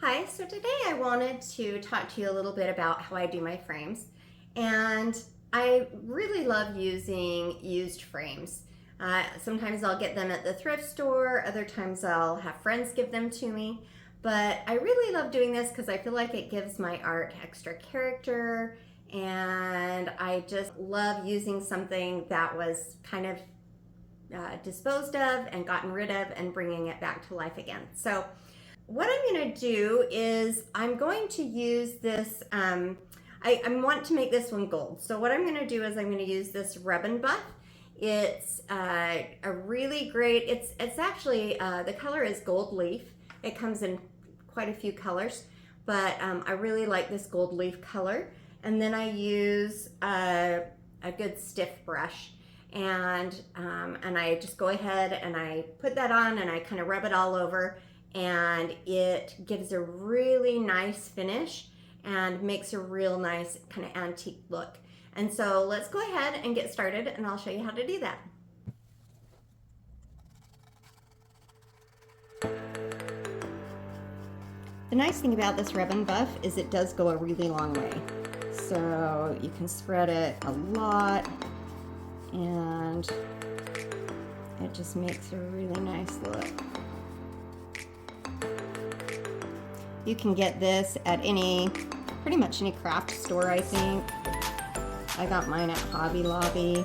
Hi, so today I wanted to talk to you a little bit about how I do my frames. And I really love using used frames. Sometimes I'll get them at the thrift store, other times I'll have friends give them to me. But I really love doing this because I feel like it gives my art extra character, and I just love using something that was kind of disposed of and gotten rid of and bringing it back to life again. So what I'm going to do is I'm going to use this, I want to make this one gold. So what I'm going to do is I'm going to use this Rub and Buff. It's a really great, it's actually, the color is Gold Leaf. It comes in quite a few colors, but I really like this Gold Leaf color. And then I use a good stiff brush. And I just go ahead and I put that on and I kind of rub it all over, and it gives a really nice finish and makes a real nice kind of antique look. And so let's go ahead and get started, and I'll show you how to do that. The nice thing about this Rub and Buff is it does go a really long way. So you can spread it a lot, and it just makes a really nice look. You can get this at pretty much any craft store, I think. I got mine at Hobby Lobby.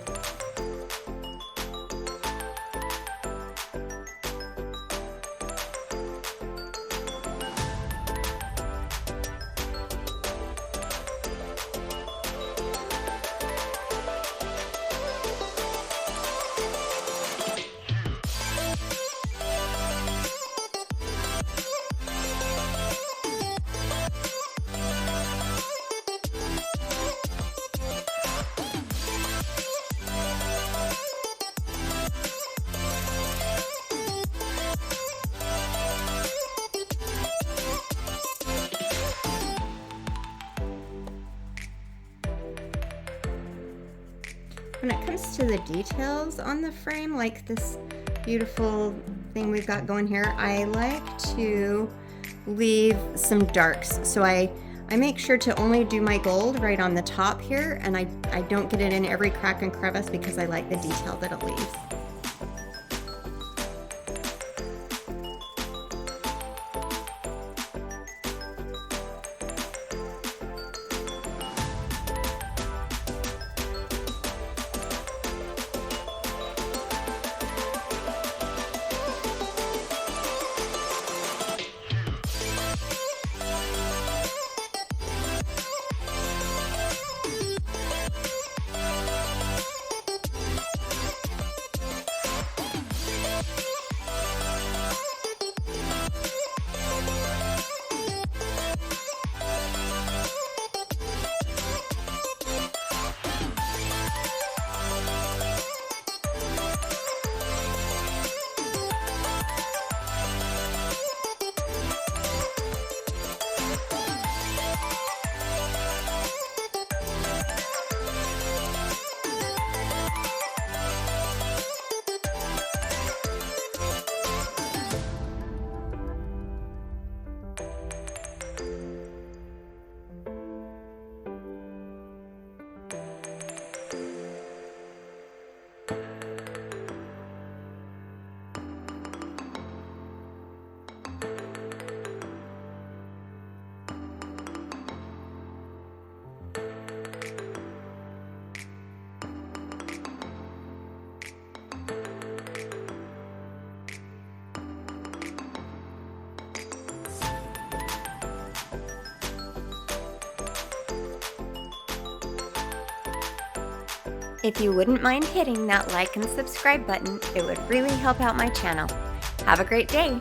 When it comes to the details on the frame, like this beautiful thing we've got going here, I like to leave some darks. So I make sure to only do my gold right on the top here, and I don't get it in every crack and crevice because I like the detail that it leaves. If you wouldn't mind hitting that like and subscribe button, it would really help out my channel. Have a great day!